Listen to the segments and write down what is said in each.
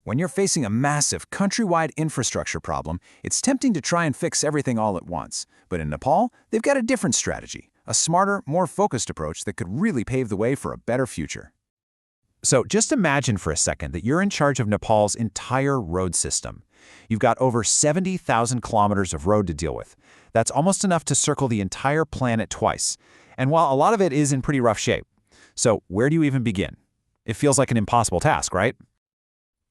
When you're facing a massive countrywide infrastructure problem, it's tempting to try and fix everything all at once. But in Nepal, they've got a different strategy, a smarter, more focused approach that could really pave the way for a better future. So just imagine for a second that you're in charge of Nepal's entire road system. You've got over 70,000 kilometers of road to deal with. That's almost enough to circle the entire planet twice. And while a lot of it is in pretty rough shape. So where do you even begin? It feels like an impossible task, right?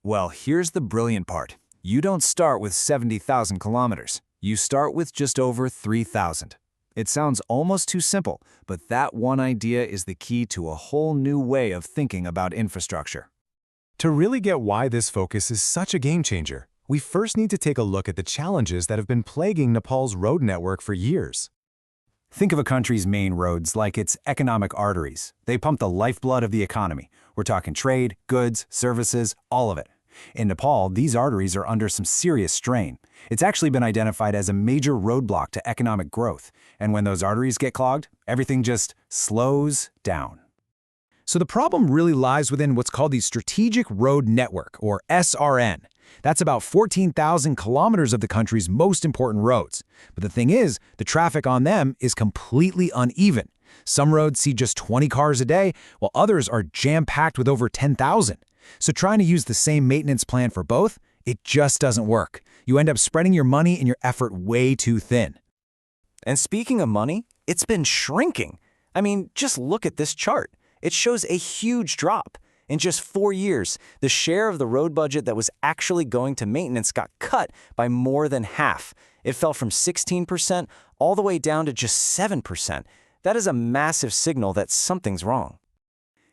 Well, here's the brilliant part. You don't start with 70,000 kilometers. You start with just over 3,000. It sounds almost too simple, but that one idea is the key to a whole new way of thinking about infrastructure. To really get why this focus is such a game changer, we first need to take a look at the challenges that have been plaguing Nepal's road network for years. Think of a country's main roads like its economic arteries. They pump the lifeblood of the economy. We're talking trade, goods, services, all of it. In Nepal, these arteries are under some serious strain. It's actually been identified as a major roadblock to economic growth. And when those arteries get clogged, everything just slows down. So the problem really lies within what's called the Strategic Road Network, or SRN. That's about 14,000 kilometers of the country's most important roads. But the thing is, the traffic on them is completely uneven. Some roads see just 20 cars a day, while others are jam-packed with over 10,000. So trying to use the same maintenance plan for both, it just doesn't work. You end up spreading your money and your effort way too thin. And speaking of money, it's been shrinking. I mean, just look at this chart. It shows a huge drop. In just 4 years, the share of the road budget that was actually going to maintenance got cut by more than half. It fell from 16% all the way down to just 7%. That is a massive signal that something's wrong.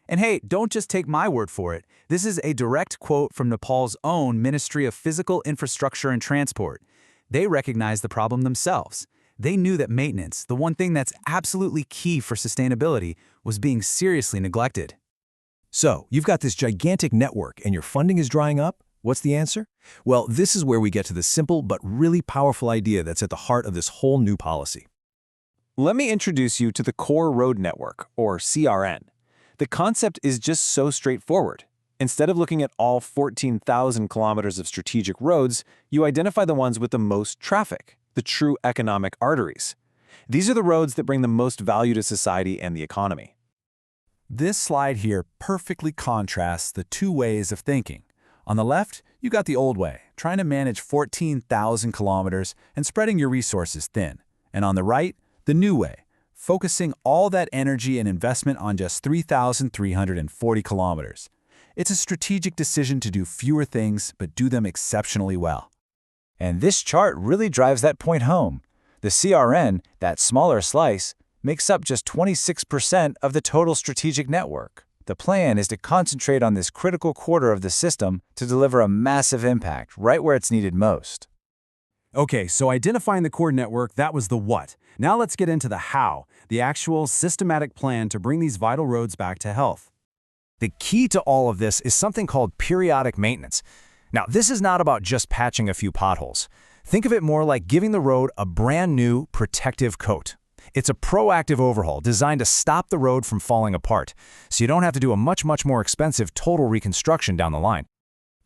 And hey, don't just take my word for it. This is a direct quote from Nepal's own Ministry of Physical Infrastructure and Transport. They recognize the problem themselves. They knew that maintenance, the one thing that's absolutely key for sustainability, was being seriously neglected. So, you've got this gigantic network and your funding is drying up? What's the answer? Well, this is where we get to the simple but really powerful idea that's at the heart of this whole new policy. Let me introduce you to the Core Road Network, or CRN. The concept is just so straightforward. Instead of looking at all 14,000 kilometers of strategic roads, you identify the ones with the most traffic, the true economic arteries. These are the roads that bring the most value to society and the economy. This slide here perfectly contrasts the two ways of thinking. On the left, you got the old way, trying to manage 14,000 kilometers and spreading your resources thin. And on the right, the new way, focusing all that energy and investment on just 3,340 kilometers. It's a strategic decision to do fewer things, but do them exceptionally well. And this chart really drives that point home. The CRN, that smaller slice, makes up just 26% of the total strategic network. The plan is to concentrate on this critical quarter of the system to deliver a massive impact right where it's needed most. Okay, so identifying the core network, that was the what. Now let's get into the how, the actual systematic plan to bring these vital roads back to health. The key to all of this is something called periodic maintenance. Now, this is not about just patching a few potholes. Think of it more like giving the road a brand new protective coat. It's a proactive overhaul designed to stop the road from falling apart, so you don't have to do a much more expensive total reconstruction down the line.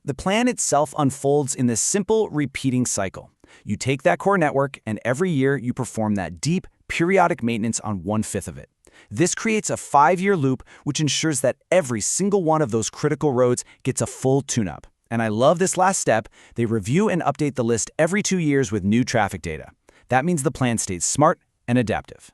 The plan itself unfolds in this simple, repeating cycle. You take that core network, and every year you perform that deep, periodic maintenance on 1/5 of it. This creates a 5-year loop, which ensures that every single one of those critical roads gets a full tune-up. And I love this last step. They review and update the list every 2 years with new traffic data. That means the plan stays smart and adaptive.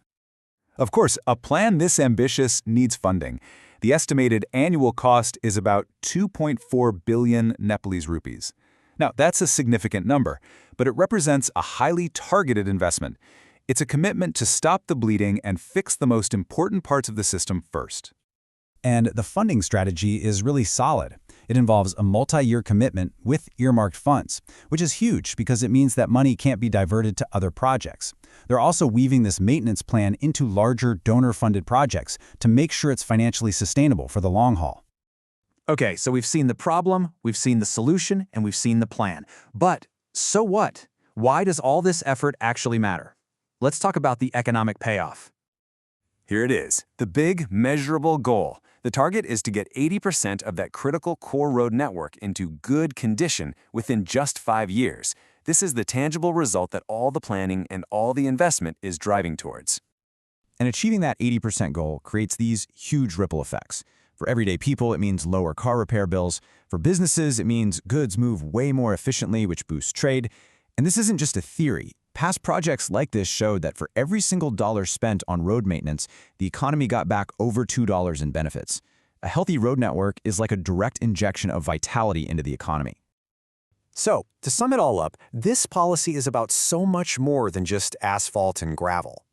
Of course, a plan this ambitious needs funding. The estimated annual cost is about 2.4 billion Nepalese rupees. Now, that's a significant number, but it represents a highly targeted investment. It's a commitment to stop the bleeding and fix the most important parts of the system first. And the funding strategy is really solid. It involves a multi-year commitment with earmarked funds, which is huge because it means that money can't be diverted to other projects. They're also weaving this maintenance plan into larger donor-funded projects to make sure it's financially sustainable for the long haul. Okay, so we've seen the problem, we've seen the solution, and we've seen the plan. But so what? Why does all this effort actually matter? Let's talk about the economic payoff. Here it is, the big, measurable goal. The target is to get 80% of that critical core road network into good condition within just 5 years. This is the tangible result that all the planning and all the investment is driving towards. And achieving that 80% goal creates these huge ripple effects. For everyday people, it means lower car repair bills. For businesses, it means goods move way more efficiently, which boosts trade. And this isn't just a theory. Past projects like this showed that for every single dollar spent on road maintenance, the economy got back over $2 in benefits. A healthy road network is like a direct injection of vitality into the economy. So, to sum it all up, this policy is about so much more than just asphalt and gravel.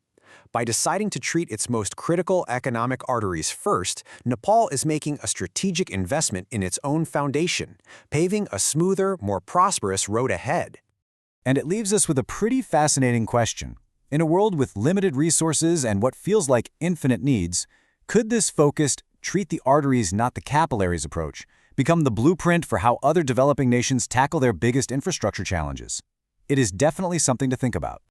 By deciding to treat its most critical economic arteries first, Nepal is making a strategic investment in its own foundation, paving a smoother, more prosperous road ahead. And it leaves us with a pretty fascinating question. In a world with limited resources and what feels like infinite needs, could this focused, treat the arteries not the capillaries approach become the blueprint for how other developing nations tackle their biggest infrastructure challenges? It is definitely something to think about.